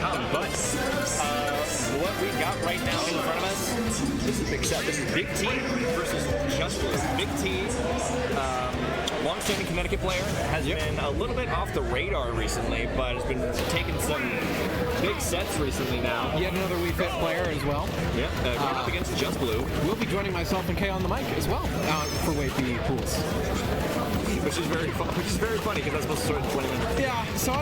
come. But what we got right now in front of us, this is Big T versus Just Blue. Big T, long-standing Connecticut player, has been a little bit off the radar recently, but has been taking some big sets recently now. Yet another Wii Fit player as well. Yep, going up against Just Blue. We'll be joining myself and Kay on the mic as well for Wave B pools. Which is very funny because that's supposed to start in 20 minutes. Yeah, so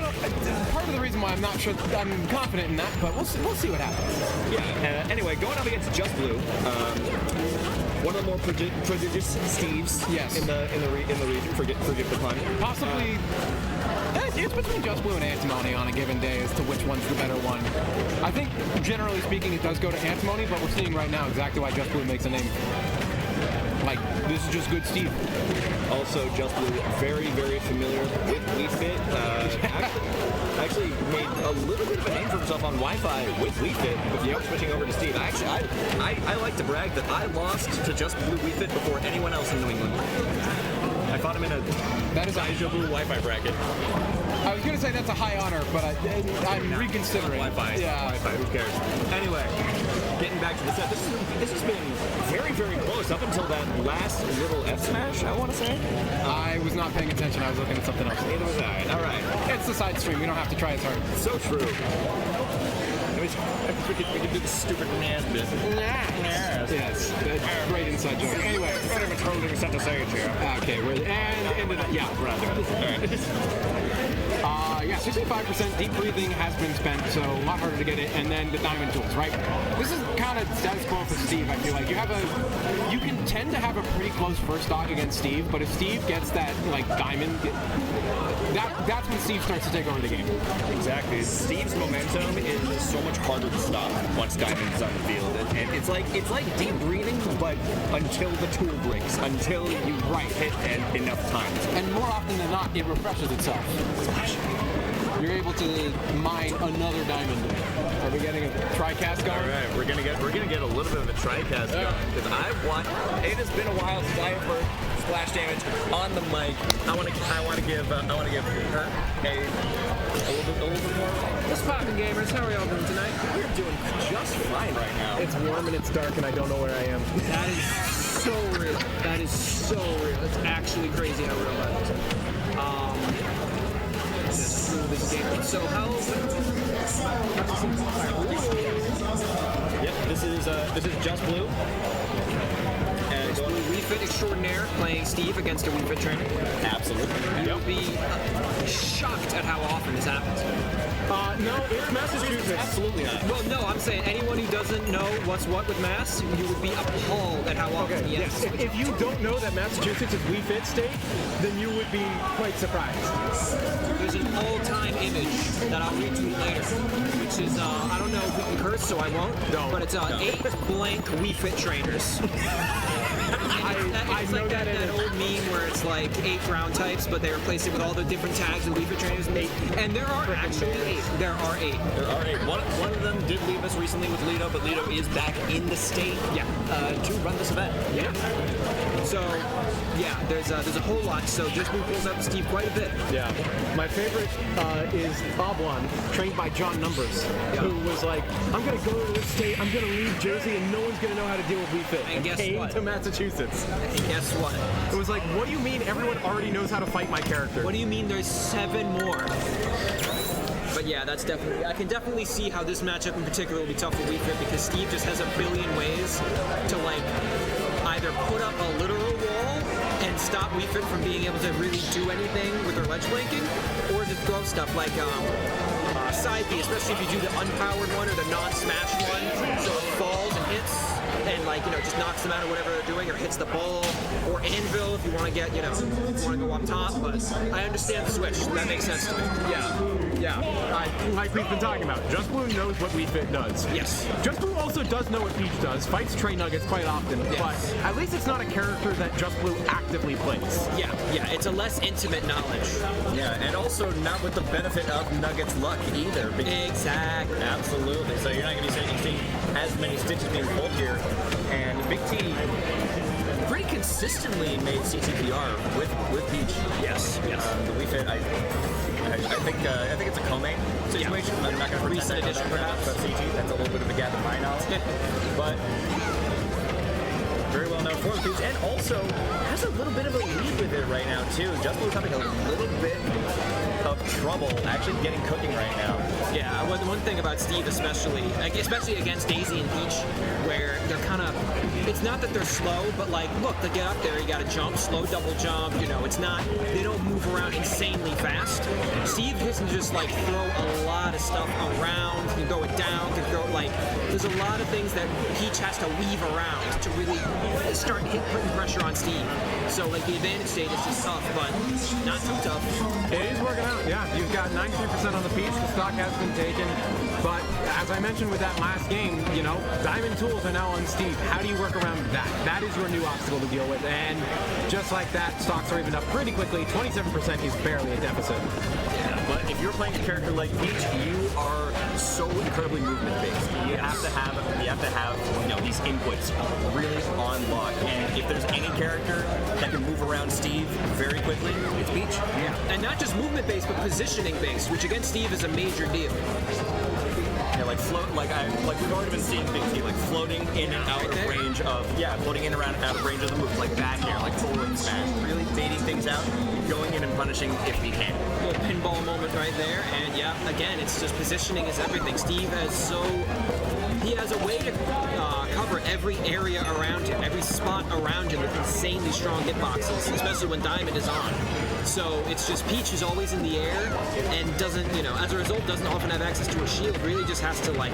part of the reason why I'm not sure I'm confident in that, but we'll see what happens. Yeah. Anyway, going up against Just Blue, one of the more prodigious Steves. Yes. In the region. Forgive the pun. Possibly. It's between Just Blue and Antimony on a given day as to which one's the better one. I think, generally speaking, it does go to Antimony, but we're seeing right now exactly why Just Blue makes a name. Like, this is just good Steve. Also, Just Blue, very, very familiar with Wii Fit. Actually made a little bit of a name for himself on Wi-Fi with Wii Fit before switching over to Steve. I like to brag that I lost to Just Blue Wii Fit before anyone else in New England. I fought him in a Blue Wi-Fi bracket. I was going to say that's a high honor, but I'm reconsidering. Wi-Fi. Yeah. Wi-Fi, who cares? Anyway, getting back to the set, this has been very, very close up until that last little F smash, I want to say. I was not paying attention. I was looking at something else. Neither was I. All right. It's the side stream. We don't have to try as hard. So true. We could do the stupid NAS bit. Yes. Great inside joke. Anyway, Better of a holding center stage here. Okay, we're yeah, 65% deep breathing has been spent, so a lot harder to get it, and then the diamond tools, right? This is kind of status quo for Steve, I feel like. You can tend to have a pretty close first stock against Steve, but if Steve gets that, like, diamond, that's when Steve starts to take over the game. Exactly. Steve's momentum is so much harder to stop once diamond's on the field, and it's like deep breathing, but until the tool breaks, until you hit enough times. And more often than not, it refreshes itself. You're able to mine another diamond. Are we getting a tri-cast going? All right, we're gonna get a little bit of a tri-cast going because it has been a while since I have heard splash damage on the mic. I want to give her a little bit more. What's poppin', gamers? How are y'all doing tonight? We're doing just fine right now. It's warm and it's dark and I don't know where I am. That is so real. That is so real. It's actually crazy how real that is. Just through this game. So Yep, this is Just Blue. Just Blue Wii Fit extraordinaire playing Steve against a Wii Fit trainer. Absolutely. You'll be shocked at how often this happens. No, it's Massachusetts. Absolutely not. Well, no, I'm saying anyone who doesn't know what's what with Mass, you would be appalled at how often he has. If you don't know that Massachusetts is Wii Fit state, then you would be quite surprised. There's an all-time image that I'll read to you later, which is, I don't know if we can curse, so I won't, but it's 8 blank Wii Fit trainers. It's like that old meme where it's like 8 ground types, but they replace it with all the different tags and Wii Fit trainers. And there are actually 8. There are 8. One of them did leave us recently with Lido, but Lido is back in the state to run this event. Yeah. So, yeah, there's a whole lot. So Just Blue pulls up Steve quite a bit. Yeah. My favorite is Boblon, trained by John Numbers, who was like, I'm going to go to this state, I'm going to leave Jersey, and no one's going to know how to deal with Wii Fit. And guess came what? to Massachusetts. And guess what? It was like, what do you mean everyone already knows how to fight my character? What do you mean there's 7 more? But yeah, I can definitely see how this matchup in particular will be tough for Wii Fit because Steve just has a billion ways to like either put up a literal wall and stop Wii Fit from being able to really do anything with their ledge blanking, or just throw stuff like side B, especially if you do the unpowered one or the non-smash one, so it falls and hits and just knocks them out of whatever they're doing or hits the ball, or anvil if you want to get, if you want to go up top. But I understand the switch. That makes sense to me. Yeah. Like we've been talking about, Just Blue knows what Wii Fit does. Yes. Just Blue also does know what Peach does, fights Trey Nuggets quite often, but at least it's not a character that Just Blue actively plays. Yeah, it's a less intimate knowledge. Yeah, and also not with the benefit of Nuggets luck either. Exactly. Absolutely. So you're not going to be seeing as many stitches being pulled here. And Big T, pretty consistently made CTPR with Peach. Yes. The Wii Fit, I think it's a co-main situation. I'm not going to pretend I know edition, that perhaps. about CT. That's a little bit of a gap in my knowledge. But very well known for the Peach, and also has a little bit of a lead with it right now too. Just Blue's having a little bit of trouble actually getting cooking right now. Yeah, one thing about Steve especially against Daisy and Peach, where they're kind of, it's not that they're slow, but like, look, to get up there, you got to jump, slow double jump, it's not, they don't move around insanely fast. Steve can just like throw a lot of stuff around, can throw it down, can throw, like, there's a lot of things that Peach has to weave around to really start putting pressure on Steve. So like the advantage state is just tough, but not too tough. It is working out, yeah. You've got 93% on the Peach. The stock has been taken. But as I mentioned with that last game, Diamond Tools are now on Steve. How do you work around that? That is your new obstacle to deal with. And just like that, stocks are even up pretty quickly. 27% is barely a deficit. Yeah, but if you're playing a character like Peach, you are so incredibly movement-based. You have to have these inputs really on lock. And if there's any character that can move around Steve very quickly, it's Peach. Yeah. And not just movement-based, but positioning-based, which against Steve is a major deal. Yeah, like we've already been seeing things like floating in and out of range of floating in around out of range of the moves, like back air, like forward smash, really baiting things out, going in and punishing if he can. Little pinball moment right there, and again, it's just positioning is everything. Steve he has a way to cover every area around him, every spot around him with insanely strong hitboxes, especially when Diamond is on. So it's just Peach is always in the air and doesn't, as a result, doesn't often have access to a shield. Really just has to like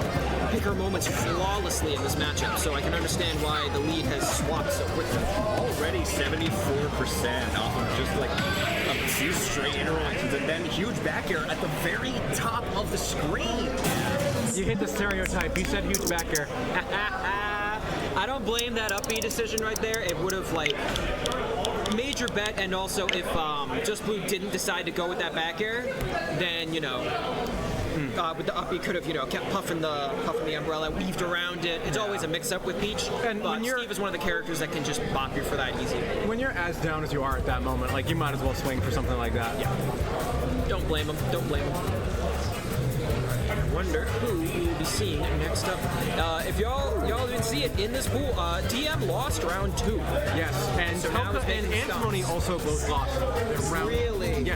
pick her moments flawlessly in this matchup. So I can understand why the lead has swapped so quickly. Already 74% off of just like a few straight interactions, and then huge back air at the very top of the screen. You hit the stereotype. You said huge back air. I don't blame that up B decision right there. It would have like major bet, and also if Just Blue didn't decide to go with that back air, then with the up B could have kept puffing the umbrella, weaved around it. It's always a mix-up with Peach, and but Steve is one of the characters that can just bop you for that easy. When you're as down as you are at that moment, like you might as well swing for something like that. Yeah. Don't blame him. Don't blame him. I wonder who we will be seeing next up. If y'all didn't see it in this pool, TM lost round 2. Yes, and So now Toka it's and making Antimony stops. also both lost round. Really? Yeah.